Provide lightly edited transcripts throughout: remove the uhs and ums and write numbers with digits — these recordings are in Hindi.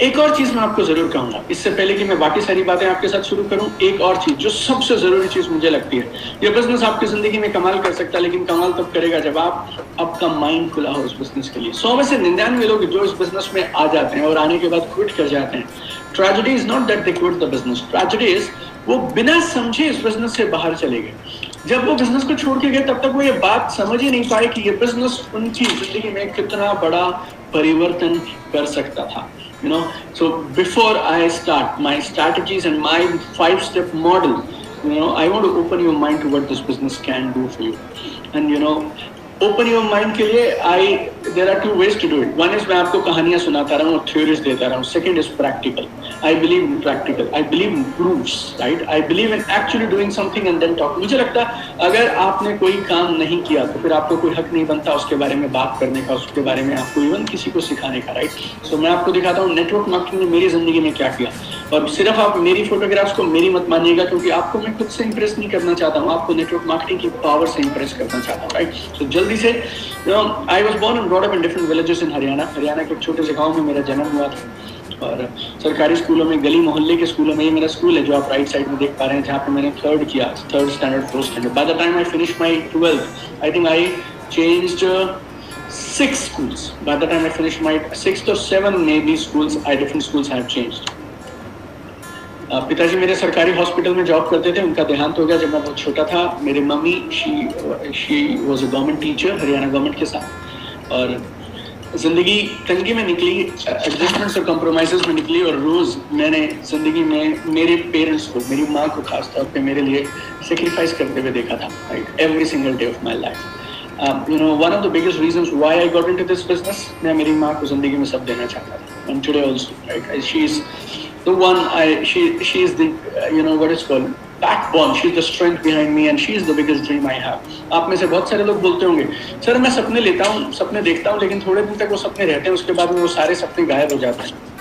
एक और चीज मैं आपको जरूर कहूंगा, इससे पहले कि मैं बाकी सारी बातें आपके साथ शुरू करूं, एक और चीज जो सबसे जरूरी चीज मुझे लगती है, ये बिजनेस आपकी जिंदगी में कमाल कर सकता है, लेकिन कमाल तब करेगा जब आपका माइंड खुला हो उस बिजनेस के लिए। 100 में से 99 लोग जो इस बिजनेस में आ जाते हैं और आने के बाद क्विट कर जाते हैं, tragedy is not that they quit the business, tragedy is वो बिना समझे इस बिजनेस से बाहर चले गए। जब वो बिजनेस को छोड़ के गए तब तक वो ये बात समझ ही नहीं पाए कि ये बिजनेस उनकी जिंदगी में कितना बड़ा परिवर्तन कर सकता था। You know, so before I start my strategies and my 5-step model, you know, I want to open your mind to what this business can do for you. And you know, open your mind के लिए there are 2 ways to do it. One is मैं आपको कहानियां सुनाता रहा हूँ और theories देता रहा हूँ. Second is practical. I believe in practical. I believe in proofs, right? I believe in actually doing something and then talk. मुझे लगता है अगर आपने कोई काम नहीं किया तो फिर आपको कोई हक नहीं बनता उसके बारे में बात करने का, उसके बारे में आपको इवन किसी को सिखाने का, राइट? So मैं आपको दिखाता हूँ नेटवर्क मार्केटिंग ने मेरी जिंदगी में क्या किया, और सिर्फ आप मेरी फोटोग्राफ्स को मेरी मत मानिएगा, क्योंकि आपको मैं खुद से इंप्रेस नहीं करना चाहता हूँ, आपको नेटवर्क मार्केटिंग की पावर से इंप्रेस करना चाहता हूँ, राइट? So जल्दी से, I was born and brought up in different villages in Haryana के एक छोटे से गाँव में मेरा जन्म हुआ था, और सरकारी स्कूलों में, गली मोहल्ले के स्कूलों में, ये मेरा स्कूल है जो आप राइट साइड में देख पा रहे हैं, जहाँ पे मैंने 3rd किया, 3rd standard, 4th standard. By the time I finished my 12th, I think I changed 6 schools. By the time I finished my 6th or 7th maybe schools, different schools I have changed. पिताजी मेरे सरकारी हॉस्पिटल में जॉब करते थे, उनका देहांत हो गया जब मैं बहुत छोटा था। मेरी mummy she was a government teacher Haryana government के साथ, और जिंदगी तंगी में निकली, एडजस्टमेंट्स और कॉम्प्रोमाइजेस में निकली, और रोज मैंने जिंदगी में मेरे पेरेंट्स को, मेरी माँ को खास तौर पे मेरे लिए सेक्रीफाइस करते हुए देखा था, right? Every single day of my life. you know, one of the biggest reasons why I got into this business, मैं मेरी माँ को जिंदगी में सब देना चाहता था, and today also, right? She is the one, she is the, you know, what is called backbone, she is the strength behind me, and she is the biggest dream I have. आप में से बहुत सारे लोग बोलते होंगे, सर मैं सपने लेता हूँ, सपने देखता हूँ, लेकिन थोड़े दिन तक वो सपने रहते हैं, उसके बाद में वो सारे सपने गायब हो जाते हैं।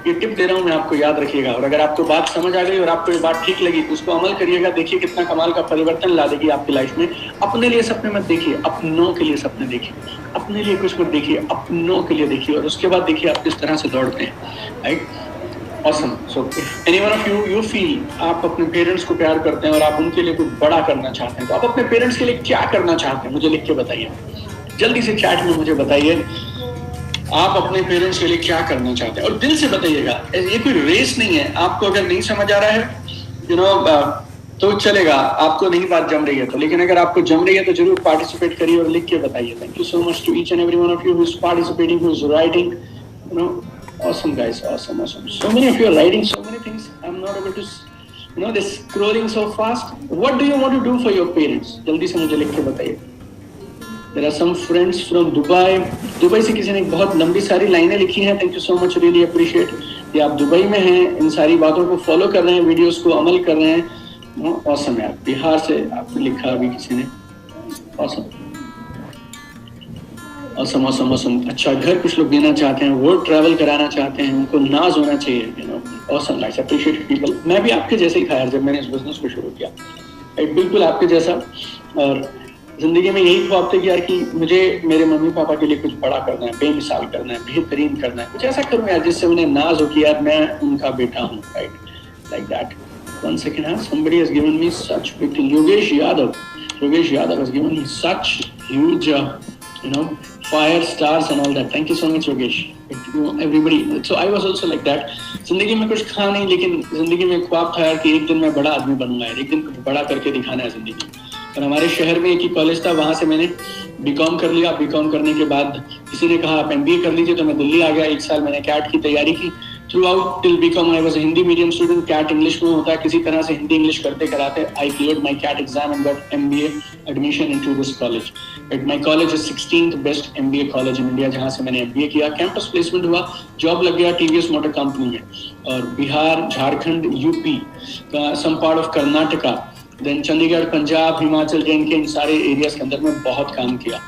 ये टिप दे रहा हूँ मैं आपको, याद रखिएगा, और अगर आपको बात समझ आ गई और आपको ये बात ठीक लगी, उसको अमल करिएगा, देखिए कितना कमाल का परिवर्तन ला देगी आपकी लाइफ में। अपने लिए सपने मत देखिए, अपनों के लिए सपने देखिए, अपने लिए कुछ मत देखिए, अपनों के लिए देखिए, और उसके बाद देखिए आप किस तरह से दौड़ते हैं, right? Awesome. So if any one of you feel आप अपने पेरेंट्स को प्यार करते हैं और आप उनके लिए कुछ बड़ा करना चाहते हैं, तो आप अपने पेरेंट्स के लिए क्या करना चाहते हैं, मुझे लिख के बताइए, जल्दी से चैट में मुझे बताइए, आप अपने पेरेंट्स के लिए क्या करना चाहते हैं, और दिल से बताइएगा। ये कोई रेस नहीं है, आपको अगर नहीं समझ आ रहा है, you know, तो चलेगा, आपको नहीं बात जम रही है तो, लेकिन अगर आपको जम रही है तो जरूर पार्टिसिपेट करिए और लिख के बताइए। Thank you so much to each and every one of you who is participating, who is writing, you know. Awesome guys, awesome. So many of you are writing so many things. I'm not able to, you know, this scrolling so fast. What do you want to do for your parents? जल्दी से मुझे लिख के बताइए। There are some friends from Dubai. Dubai से किसी ने बहुत लंबी सारी लाइनें लिखी हैं। Thank you so much, really appreciate. ये आप दुबई में हैं, इन सारी बातों को फॉलो कर रहे हैं, वीडियोस को अमल कर रहे हैं। Awesome यार। बिहार से आपने लिखा अभी किसी ने। Awesome. awesome. अच्छा घर कुछ लोग देना चाहते हैं, वर्ल्ड ट्रैवल कराना चाहते हैं, उनको नाज होना चाहिए, you know. Awesome, nice, appreciate people. मैं भी आपके जैसे ही था यार जब मैंने इस बिजनेस को शुरू किया, बिल्कुल आपके जैसा, और जिंदगी में यही ख्वाब थे कि यार कि मुझे मेरे मम्मी पापा के लिए कुछ बड़ा करना है, बेमिसाल करना है, बेहतरीन करना है, कुछ ऐसा करूँ यार जिससे उन्हें नाज हो कि यार मैं उनका बेटा हूँ, right? Like that. One second, somebody has given me such big thing. Yogesh Yadav has given me such huge, you know, fire stars and all that. Thank you so much, Yogesh. You know, everybody. So I was also like that. जिंदगी में कुछ खा नहीं, लेकिन जिंदगी में ख्वाब था यार कि एक दिन मैं बड़ा आदमी बनूंगा यार, एक दिन कुछ बड़ा करके दिखाना है जिंदगी में। और हमारे शहर में एक ही कॉलेज था, वहाँ से मैंने बीकॉम कर लिया। बीकॉम करने के बाद किसी ने कहा आप एमबीए कर लीजिए, तो मैं दिल्ली आ गया। 1 साल मैंने कैट की तैयारी की। Throughout till BCom I was a Hindi medium student. CAT English में होता है, किसी तरह से हिंदी इंग्लिश करते कराते I cleared my CAT exam and got MBA admission into this college. At my college is 16th best MBA college in India, जहाँ से मैंने MBA किया। कैंपस प्लेसमेंट हुआ, जॉब लग गया TVS मोटर कंपनी में। और Bihar, Jharkhand, UP, some part of Karnataka, then Chandigarh, Punjab, Himachal, JNK, इन सारे एरियाज के अंदर मैं बहुत काम किया।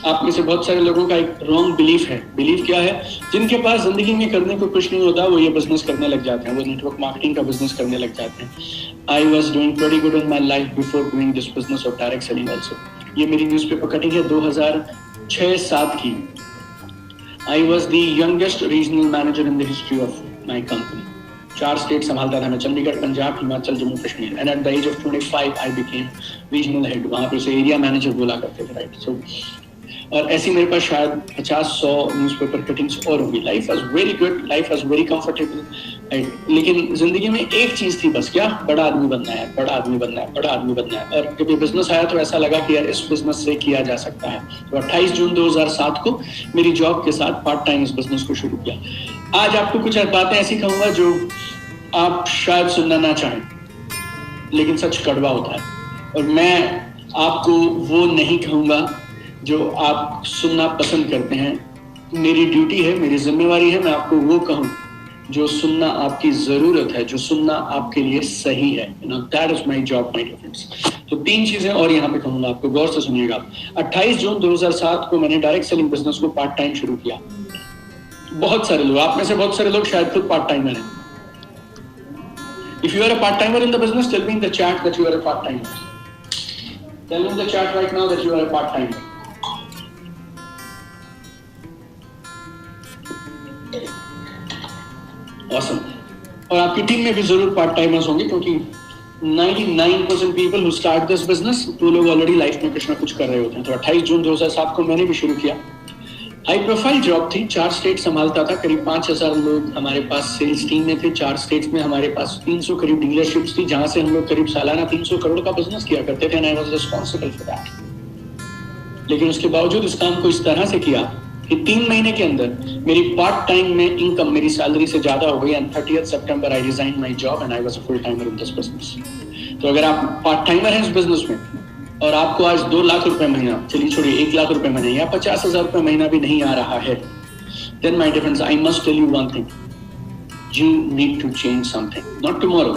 आप में से बहुत सारे लोगों का एक रॉन्ग बिलीफ है। बिलीफ क्या है? जिनके पास जिंदगी में करने को कुछ नहीं होता वो ये बिजनेस करने लग जाते हैं, वो नेटवर्क मार्केटिंग का बिजनेस करने लग जाते हैं। I was doing pretty good in my life before doing this business of direct selling also. ये मेरी न्यूज़पेपर कटिंग है 2006-07 की। I was the youngest regional manager in the history of my company. 4 state संभालता था मैं, Chandigarh, Punjab, Himachal, Jammu Kashmir. And at the age of 25 I became regional head. वहाँ पे उसे एरिया मैनेजर बोला करते थे, राइट. सो और ऐसी मेरे पास शायद 50-100 न्यूज़पेपर कटिंग्स और होगी. Life was very good, life was very comfortable, right. लेकिन जिंदगी में एक चीज थी बस, क्या? बड़ा आदमी बनना है, बड़ा आदमी बनना है, बड़ा आदमी बनना है. और जब ये बिजनेस आया तो ऐसा लगा कि यार इस बिजनेस से किया जा सकता है. तो 28 जून 2007 को मेरी जॉब के साथ पार्ट टाइम इस बिजनेस को शुरू किया. आज आपको कुछ बातें ऐसी कहूंगा जो आप शायद सुनना ना चाहें, लेकिन सच कड़वा होता है. और मैं आपको वो नहीं कहूंगा जो आप सुनना पसंद करते हैं. मेरी ड्यूटी है, मेरी जिम्मेवारी है, मैं आपको वो कहूं जो सुनना आपकी जरूरत है, जो सुनना आपके लिए सही है. That is my job, my difference. तो 3 चीजें और यहाँ पे कहूंगा आपको, गौर से सुनिएगा. 28 जून 2007 को मैंने डायरेक्ट सेलिंग बिजनेस को पार्ट टाइम शुरू किया. बहुत सारे लोग, आप में से बहुत सारे लोग शायद खुद पार्ट टाइमर हैं. If you are a part timer in the business, tell me in the chat that you are a part timer. Tell me in the chat right now that you are a part timer. Awesome. और आपकी टीम में भी जरूर पार्ट टाइमर्स होंगे, क्योंकि 99% people who start this business वो लोग ऑलरेडी लाइफ में कुछ ना कुछ कर रहे होते हैं. तो 28 जून 2007 को मैंने भी शुरू किया. हाई प्रोफाइल जॉब थी, 4 स्टेट संभालता था. करीब 5000 लोग हमारे पास सेल्स टीम में थे. 4 स्टेट्स में हमारे पास 300 करीब डीलरशिप्स थी, जहां से हम लोग करीब सालाना 300 करोड़ का बिजनेस किया करते थे. And I was responsible for that. लेकिन उसके बावजूद इस काम को इस तरह से किया कि 3 महीने के अंदर मेरी पार्ट टाइम में इनकम मेरी सैलरी से ज्यादा हो गई. And 30th September I resign my job and I was a full timer in this business. तो अगर आप पार्ट टाइमर हैं इस बिजनेस में और आपको आज 2 लाख रुपए महीना, चलिए छोड़िए 1 लाख रुपए महीना या 50,000 रुपए महीना भी नहीं आ रहा है, then my difference, I must tell you one thing. You need to change something. Not tomorrow,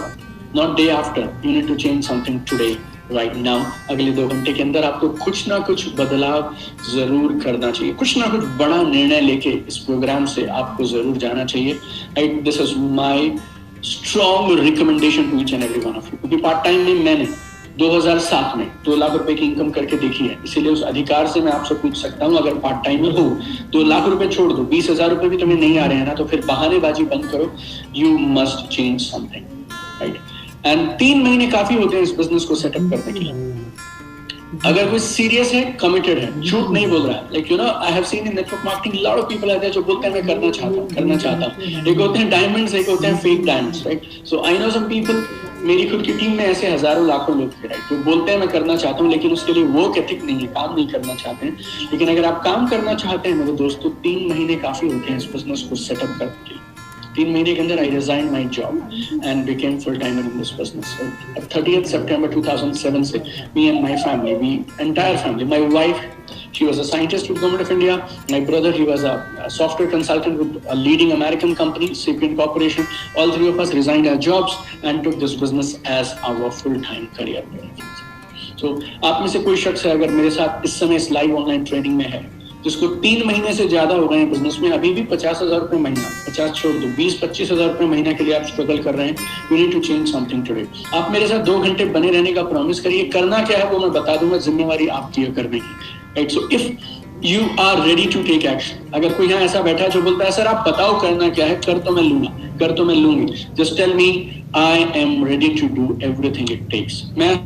not day after. You need to change something today. Right now, अगले 2 घंटे के अंदर आपको कुछ ना कुछ बदलाव जरूर करना चाहिए. कुछ ना कुछ बड़ा निर्णय लेके इस प्रोग्राम से आपको जरूर जाना चाहिए. Right? This is my strong recommendation to each and every one of you. क्योंकि पार्ट टाइम में मैंने 2007 में 2 लाख रुपए की इनकम करके देखी है. इसीलिए उस अधिकार से मैं आपसे पूछ सकता हूँ, अगर पार्ट टाइमर हो 2 लाख रुपए छोड़ दो, 20,000 रुपए भी तुम्हें नहीं आ रहे हैं ना, तो फिर बहानेबाजी बंद करो. You must change something. Right? And 3 महीने काफी होते हैं इस बिजनेस को सेटअप करने के लिए. अगर कोई सीरियस है, कमिटेड है, झूठ नहीं बोल रहा है. Like I have seen in network marketing lot of people आते हैं जो बोलते हैं मैं करना चाहता हूँ. एक होते हैं डायमंड्स, एक होते हैं fake diamonds, right. So I know some people, मेरी खुद की टीम में ऐसे हजारों लाखों लोग थे, राइट, जो बोलते हैं मैं करना चाहता हूँ, लेकिन उसके लिए वो एथिक नहीं है, काम नहीं करना चाहते हैं. लेकिन अगर आप काम करना चाहते हैं मेरे दोस्तों, 3 महीने काफी होते हैं इस बिजनेस को सेटअप करने के लिए. 3 महीने के अंदर I resigned my job and became full timer in this business. So at 30th September 2007 से me and my family, entire family, my wife, she was a scientist with Government of India. My brother, he was a software consultant with a leading American company, Sapient Corporation. All 3 of us resigned our jobs and took this business as our full-time career. So आप में से कोई शख्स है अगर मेरे साथ इस समय इस लाइव ऑनलाइन ट्रेनिंग में है, जिसको 3 महीने से ज्यादा हो गए हैं बिजनेस में, अभी भी 50,000 रुपए महीना, 50 छोड़ दो, 20-25,000 रुपए महीना के लिए आप स्ट्रगल कर रहे हैं. You need to change something today. आप मेरे साथ 2 घंटे बने रहने का प्रॉमिस करिए. करना क्या है वो मैं बता दूंगा, जिम्मेवारी आपकी है करने की. Right. So if you are ready to take action. अगर कोई यहाँ ऐसा बैठा है जो बोलता है सर आप बताओ करना क्या है, कर तो मैं लूंगा, कर तो मैं लूंगी, just tell me I am ready to do everything it takes. मैं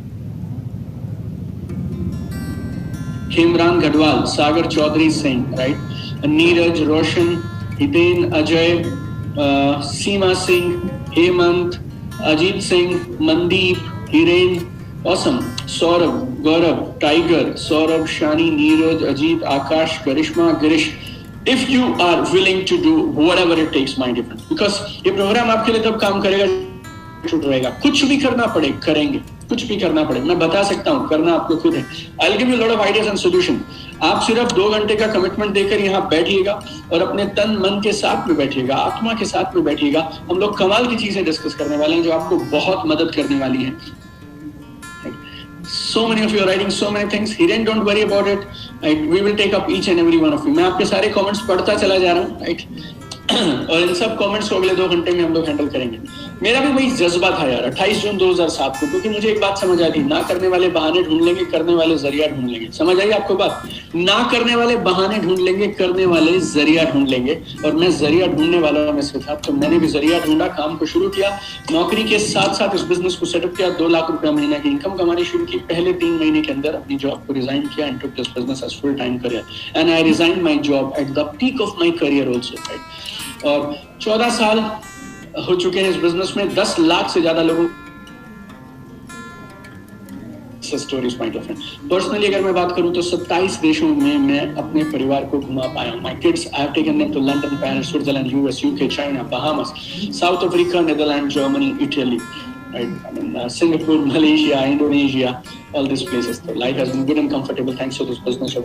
Hemran Garhwal, Sagar Chaudhary Singh, right, Neeraj, Roshan, Hiten, Ajay, Seema Singh, Hemant, Ajit Singh, Mandeep, Hiren, awesome, Saurabh, Gaurav, Tiger, Saurabh, Shani, Neeraj, Ajit, Akash, Karishma, Girish. If you are willing to do whatever it takes, my dear friends, because ये प्रोग्राम आपके लिए तब काम करेगा छूट रहेगा. कुछ भी करना पड़े करेंगे, कुछ भी करना पड़े, मैं बता सकता हूँ, करना आपको खुद है. I'll give you a lot of ideas and solution. आप सिर्फ 2 घंटे का कमिटमेंट देकर यहाँ बैठिएगा और अपने तन मन के साथ में बैठिएगा, आत्मा के साथ में बैठिएगा. हम लोग कमाल की चीजें डिस्कस करने वाले हैं जो आपको बहुत मदद करने वाली हैं. So many of you are writing so many things. Hiren, don't worry about it. Right? We will take up each and every one of you. मैं आपके सारे comments पढ़ता चला जा रहा हूँ. Right? और इन सब कमेंट्स को अगले 2 घंटे में हम लोग हैंडल करेंगे। मेरा भी वही जज्बा था यार 28 जून 2007 को, क्योंकि मुझे एक बात समझ आई थी, ना करने वाले बहाने ढूंढ लेंगे, करने वाले जरिया ढूंढ लेंगे। समझ आई आपको बात? ना करने वाले बहाने ढूंढ लेंगे, करने वाले जरिया ढूंढ लेंगे, और मैं जरिया ढूंढने वाला में से था। तो मैंने भी जरिया ढूंढा, काम को शुरू किया, नौकरी के साथ साथ इस बिजनेस को सेटअप किया, 2 लाख रुपया महीने की इनकम कमानी शुरू की। पहले 3 महीने के अंदर अपनी जॉब को रिजाइन किया and took this business as full time career, and I resign my job at the peak of my career also, right. और 14 साल हो चुके हैं इस बिजनेस में, 10 लाख से ज्यादा लोगों stories point of view. Personally अगर मैं बात करूं तो 27 देशों में मैं अपने परिवार को घुमा पाया हूं। My kids I have taken them to London, Paris, Switzerland, US, UK, China, Bahamas, South Africa, Netherland, Germany, Italy, right? I mean, Singapore, Malaysia, Indonesia, all these places. So life has been good and comfortable thanks to this business. So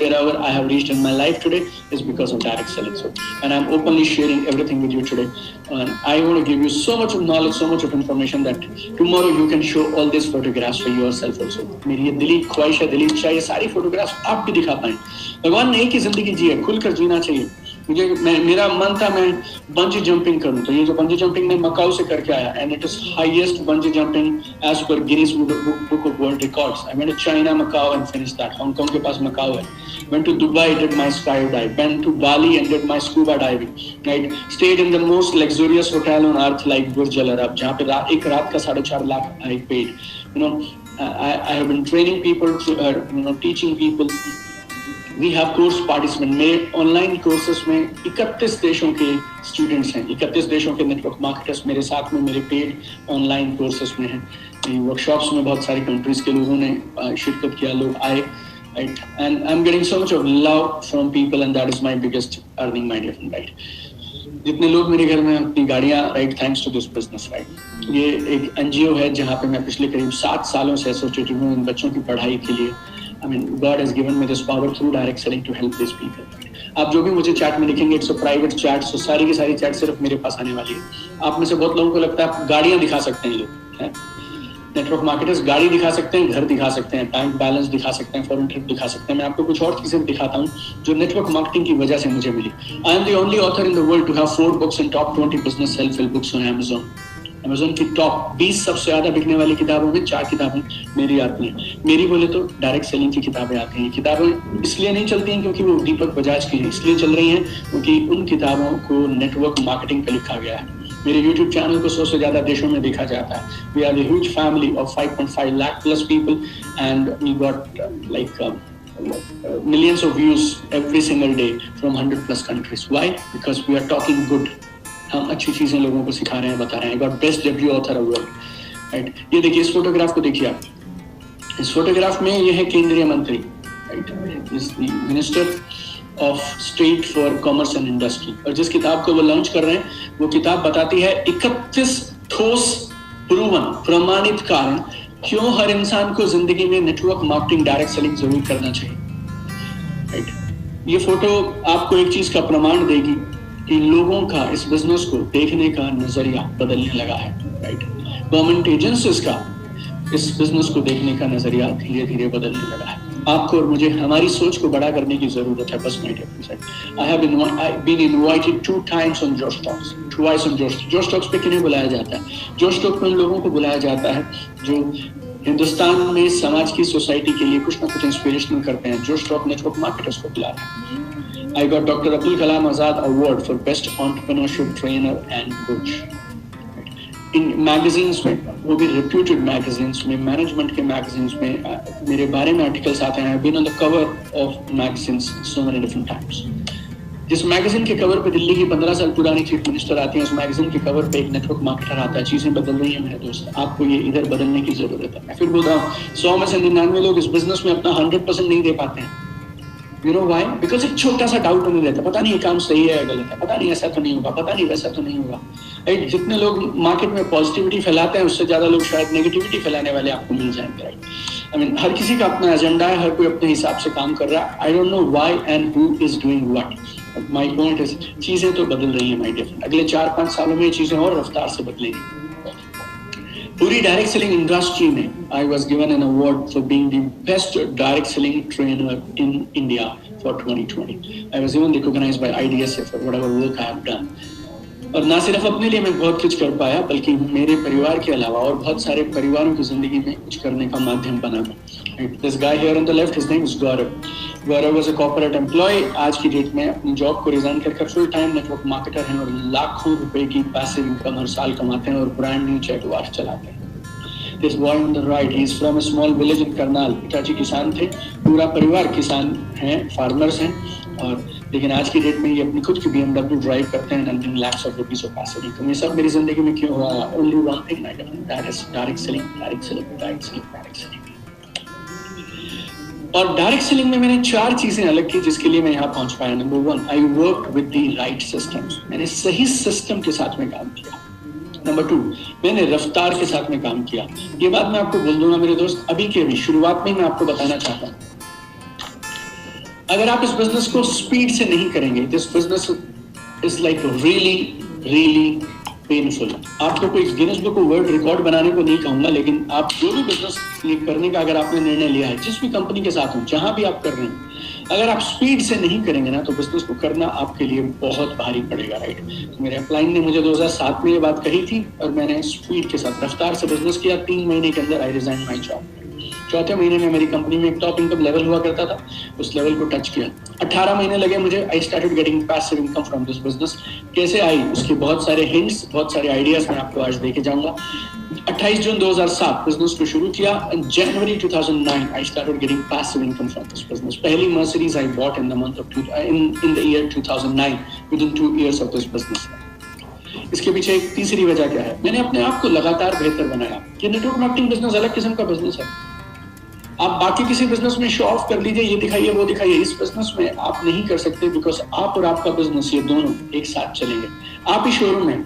wherever I have reached in my life today is because of direct selling. So, and I'm openly sharing everything with you today. And I want to give you so much of knowledge, so much of information that tomorrow you can show all these photographs for yourself also. मेरी ये दिली ख्वाहिश है, दिली इच्छा, ये सारी फोटोग्राफ्स आप भी दिखा पाएं। भगवान ने एक ही जिंदगी जी है, खुलकर जीना चाहिए। मेरा मन था मैं बंजी जंपिंग करूं, तो ये जो बंजी जंपिंग मैं मकाऊ से करके आया, and it is highest bungee jumping edge पर Guinness Book of World Records. I went to China, Macau and finish that. Hong Kong के पास मकाऊ है। Went to Dubai, did my skydive. Went to Bali and did my scuba diving. Right? Stayed in the most luxurious hotel on earth, like Burj Al Arab, जहाँ पे एक रात का 4.5 lakh I paid. You know, I have been training people, teaching people. We have course participants. मेरे ऑनलाइन कोर्सेस में 31 देशों के स्टूडेंट्स हैं, 31 देशों के नेटवर्क मार्केटर्स मेरे साथ में मेरे पेड ऑनलाइन कोर्सेस में हैं। वर्कशॉप्स में बहुत सारी कंट्रीज के लोगों ने शिरकत किया, लोग आए। Right? And I'm getting so much of love from people, and that is my biggest earning, my dear friend, right? जितने लोग मेरे घर में अपनी गाड़ियाँ, right, thanks to this business, right? ये एक NGO है जहाँ पे मैं पिछले करीब 7 सालों से एसोसिएटेड हूँ इन बच्चों की पढ़ाई के लिए। I mean, God has given me this power through direct selling to help these people. Right? आप जो भी मुझे चैट में लिखेंगे, इट्स अ प्राइवेट चैट, सो सारी की सारी चैट सिर्फ मेरे पास आने वाली है। आप में से बहुत लोगों को लगता है आप गाड़ियाँ दिखा सकते हैं, लोग हैं नेटवर्क मार्केटर्स गाड़ी दिखा सकते हैं, घर दिखा सकते हैं, बैंक बैलेंस दिखा सकते हैं, फॉरेन ट्रिप दिखा सकते हैं। मैं आपको कुछ और चीजें दिखाता हूं जो नेटवर्क मार्केटिंग की वजह से मुझे मिली। I am the only author in the world to have 4 books in top 20 business self help books on Amazon। Amazon की टॉप 20 सबसे ज्यादा बिकने वाली किताबों में 4 किताबें मेरी आती हैं। मेरी बोले तो डायरेक्ट सेलिंग की किताबें आती हैं। किताबें इसलिए नहीं चलती हैं क्योंकि वो दीपक बजाज की हैं, इसलिए चल रही हैं क्योंकि उन किताबों को नेटवर्क मार्केटिंग पे लिखा गया है। मेरे YouTube चैनल को 100 से ज्यादा देशों में देखा जाता है। We are a huge family of 5.5 lakh plus people, and we got millions of views every single day from 100 plus countries. Why? Because we are talking good. हम अच्छी चीजें लोगों को सिखा रहे हैं, बता रहे हैं। got best debut author award. Right? ये देखिए, इस फोटोग्राफ को देखिए आप। इस फोटोग्राफ में ये है केंद्रीय मंत्री, right? Is the Minister of State for Commerce and Industry, और जिस किताब को वो लॉन्च कर रहे हैं वो किताब बताती है 31 ठोस प्रूवन प्रमाणित कारण क्यों हर इंसान को जिंदगी में नेटवर्क मार्केटिंग डायरेक्ट सेलिंग जरूर करना चाहिए। राइट? ये फोटो आपको एक चीज का प्रमाण देगी कि लोगों का इस बिजनेस को देखने का नजरिया बदलने लगा है। राइट? गवर्नमेंट एजेंसीज का इस बिजनेस को देखने का नजरिया धीरे धीरे बदलने लगा है। आपको और मुझे हमारी सोच को बड़ा करने की जरूरत है। बस I have been invited 2 times on Josh Talks, twice on Josh Talks पे किन्हें बुलाया जाता है? Josh Talks पे उन लोगों को बुलाया जाता है जो हिंदुस्तान में समाज की सोसाइटी के लिए कुछ ना कुछ इंस्पिरेशनल करते हैं। Josh Talks नेटवर्क मार्केटर्स को बुला रहा है। I got Dr. Abdul Kalam Azad Award for Best Entrepreneurship Trainer and Coach। इन मैगजीन्स में, वो भी रेप्यूटेड मैगजीन्स में, मैनेजमेंट के मैगजीन्स में मेरे बारे में आर्टिकल्स आते हैं। Been on the cover of magazines so many different times. जिस मैगजीन के कवर पे दिल्ली की 15 साल पुरानी चीफ मिनिस्टर आती है, उस मैगजीन के कवर पे एक नेटवर्क मार्केटर आता है। चीजें बदल रही हैं मेरे दोस्त, आपको ये इधर बदलने की जरूरत है। मैं फिर बोल रहा हूँ 100 में से 99 लोग इस बिजनेस में अपना 100% नहीं दे पाते हैं। You know why? Because एक छोटा सा डाउट नहीं रहता, पता नहीं ये काम सही है या गलत है, पता नहीं ऐसा तो नहीं होगा, पता नहीं वैसा तो नहीं होगा। राइट? जितने लोग मार्केट में पॉजिटिविटी फैलाते हैं उससे ज्यादा लोग शायद नेगेटिविटी फैलाने वाले आपको मिल जाएंगे। राइट? आई मीन, हर किसी का अपना एजेंडा है, हर कोई अपने हिसाब से काम कर रहा है। I don't know why and who is doing what. My point is, चीजें तो बदल रही हैं माय डियर फ्रेंड। अगले 4-5 सालों में चीजें और रफ्तार से बदलेंगी। पूरी डायरेक्ट सेलिंग इंडस्ट्री में I was given an award for being the best direct selling trainer in India for 2020. I was even recognized by IDSA for whatever work I have done. और ना सिर्फ अपने लिए मैं बहुत कुछ कर पाया, बल्कि मेरे परिवार के अलावा और बहुत सारे परिवारों की जिंदगी में कुछ करने का माध्यम बना मैं. This guy here on the left, his name is Gaurav. Gaurav was a corporate employ. आज की डेट में अपनी जॉब को रिजाइन करके फुल टाइम नेटवर्क मार्केटर हैं और लाखों रुपए की पैसिव इनकम हर साल कमाते हैं और ब्रांड न्यू जेगुआर चलाते हैं. This boy on the right, he is from a small village in Karnal. पिताजी किसान थे, पूरा परिवार किसान हैं, फार्मर्स हैं. और लेकिन आज की डेट में ये अपनी खुद की BMW ड्राइव करते हैं and earning lakhs of rupees of passive income. ये सब मेरी जिंदगी में क्यों हुआ? Only one thing I done, that is direct selling, direct selling, direct selling, direct selling. और डायरेक्ट सेलिंग में मैंने 4 चीजें अलग की जिसके लिए मैं यहाँ पहुंच पाया. Number 1, I worked with the right systems. मैंने सही सिस्टम के साथ में काम किया. नंबर 2, मैंने रफ्तार के साथ में काम किया. ये बात मैं आपको बोल दूंगा मेरे दोस्त, अभी के अभी शुरुआत में मैं आपको बताना चाहता हूँ, अगर आप इस बिजनेस को स्पीड से नहीं करेंगे, this business is like really painful. आपको कोई गिनीज बुक वर्ल्ड रिकॉर्ड बनाने को नहीं कहूंगा, लेकिन आप जो भी बिजनेस करने का अगर आपने निर्णय लिया है, जिस भी कंपनी के साथ हो, जहां भी आप कर रहे हैं, अगर आप स्पीड से नहीं करेंगे ना, तो बिजनेस को करना आपके लिए बहुत भारी पड़ेगा. राइट. तो मेरे अपलाइन ने मुझे 2007 में ये बात कही थी और मैंने स्पीड के साथ रफ्तार से बिजनेस किया. 3 महीने के अंदर आई रिजाइन माई जॉब. 4थे महीने में मेरी कंपनी में एक टॉप इनकम लेवल हुआ करता था, उस लेवल को टच किया. 18 महीने लगे मुझे. आई started getting passive income from this business. कैसे आई, उसके बहुत सारे हिंट्स, बहुत सारे आइडियाज मैं आपको आज देके जाऊंगा. 28 जून 2007 बिजनेस को शुरू किया. January 2009 I started getting passive income from this business. पहली Mercedes I bought in the month of in the year 2009 within 2 years of this business. इसके पीछे एक तीसरी वजह क्या है? मैंने अपने आप को लगातार बेहतर बनाया. ये नेटवर्क मार्केटिंग बिजनेस अलग किस्म का बिजनेस है. आप बाकी किसी बिजनेस में शो ऑफ कर लीजिए, ये दिखाइए वो दिखाइए. इस बिजनेस में आप नहीं कर सकते, बिकॉज आप और आपका बिजनेस ये दोनों एक साथ चलेंगे. आप ही शोरूम है,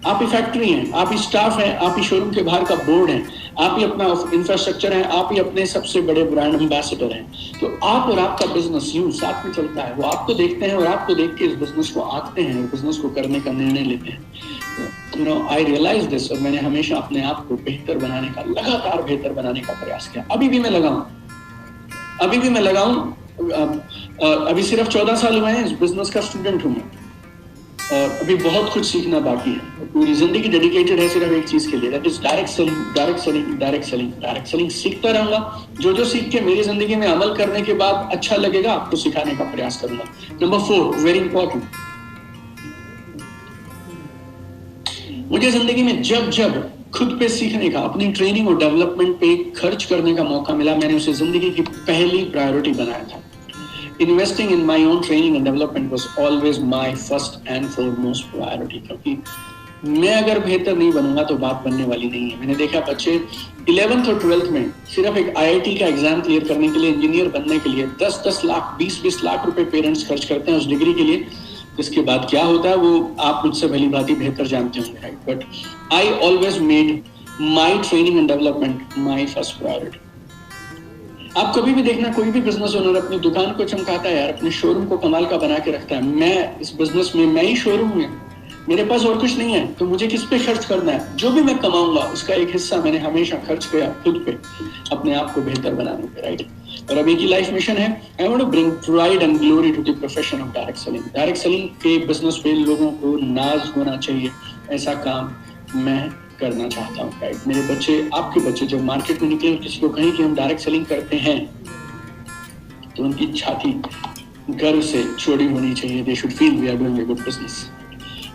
आप ही फैक्ट्री हैं, आप ही स्टाफ हैं, आप ही शोरूम के बाहर का बोर्ड है, आप ही अपना इंफ्रास्ट्रक्चर है, आप ही अपने सबसे बड़े ब्रांड एम्बेसडर हैं. तो आप और आपका बिजनेस यूं साथ में चलता है. वो आपको देखते हैं और आपको देख के इस बिजनेस को आंकते हैं और बिजनेस को करने का निर्णय लेते हैं. You know, I realize this. और मैंने हमेशा अपने आप को बेहतर बनाने का, लगातार बेहतर बनाने का प्रयास किया. अभी भी मैं लगाऊं. अभी सिर्फ 14 साल हुए हैं, इस बिजनेस का स्टूडेंट हूं मैं. और अभी बहुत कुछ सीखना बाकी है. पूरी जिंदगी डेडिकेटेड है सिर्फ एक चीज के लिए, that is direct selling, direct selling, direct selling, direct selling. सीखता रहूंगा. जो सीख के मेरी जिंदगी में अमल करने के बाद अच्छा लगेगा, आपको सिखाने का प्रयास करूंगा. नंबर 4, वेरी इंपॉर्टेंट, मुझे जिंदगी में जब खुद पे सीखने का, अपनी ट्रेनिंग और डेवलपमेंट पे खर्च करने का मौका मिला, मैंने उसे जिंदगी की पहली प्रायोरिटी बनाया था. Investing in my own training and development was always my first and foremost priority. क्योंकि मैं अगर बेहतर नहीं बनूंगा तो बात बनने वाली नहीं है. मैंने देखा बच्चे 11th और 12th में सिर्फ एक IIT का एग्जाम क्लियर करने के लिए, इंजीनियर बनने के लिए 10-10 लाख, 20-20 लाख रुपए पेरेंट्स खर्च करते हैं उस डिग्री के लिए. इसके बाद क्या होता है वो आप मुझसे भली भांति बेहतर जानते होंगे. Right. But I always made my training and development my first priority. आप कभी भी देखना, कोई भी बिजनेस ओनर अपनी दुकान को चमकाता है यार, अपने शोरूम को कमाल का बना के रखता है. मैं इस बिजनेस में, मैं ही शोरूम हूँ, मेरे पास और कुछ नहीं है, तो मुझे किस पे खर्च करना है? जो भी मैं कमाऊंगा उसका एक हिस्सा मैंने हमेशा खर्च किया खुद पे, अपने आप को बेहतर बनाने पे. राइट. और अभी की लाइफ मिशन है, I want to bring pride and glory to the profession of direct selling. Direct selling के बिजनेस पे लोगों को नाज होना चाहिए, ऐसा काम मैं करना चाहता हूँ. राइट. मेरे बच्चे, आपके बच्चे जब मार्केट में निकले, किसी को कहें कि हम डायरेक्ट सेलिंग करते हैं, तो उनकी छाती गर्व से चौड़ी होनी चाहिए. They should feel we are doing a good business.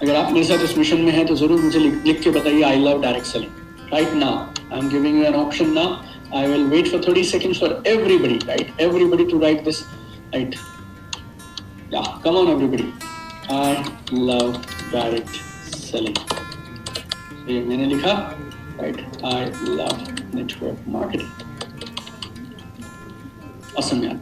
अगर आप मेरे साथ इस मिशन में हैं तो जरूर मुझे लिख के बताइए, I love direct selling. Right now I am giving you an option now. I will wait for 30 seconds for everybody, right? Everybody to write this, right? Yeah, come on everybody. I love direct selling. So ये मैंने लिखा, right? I love network marketing. Awesome यार.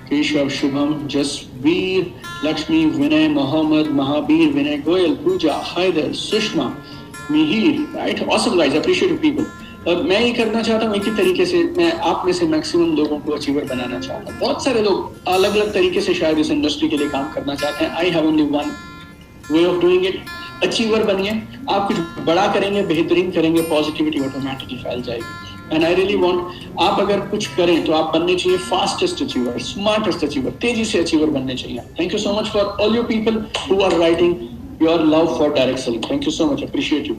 केशव, शुभम, जसवीर, लक्ष्मी, विनय, मोहम्मद, महावीर, विनय गोयल, पूजा, Haider, Sushma, Mihir, right? Awesome guys, appreciate people. और मैं ये करना चाहता हूँ एक ही तरीके से, मैं आप में से मैक्सिमम लोगों को अचीवर बनाना चाहता हूँ. बहुत सारे लोग अलग अलग तरीके से शायद इस इंडस्ट्री के लिए काम करना चाहते हैं. I have only one way of doing it. Achiever बनिए। आप कुछ बड़ा करेंगे, बेहतरीन करेंगे, पॉजिटिविटी ऑटोमेटिकली फैल जाएगी। एंड आई रियली वांट, आप अगर कुछ करें तो आप बनने चाहिए फास्टेस्ट अचीवर, स्मार्टेस्ट अचीवर, तेजी से अचीवर बनने चाहिए। Thank you so much for all you people who are writing your love for direct selling. Thank you so much, appreciate you.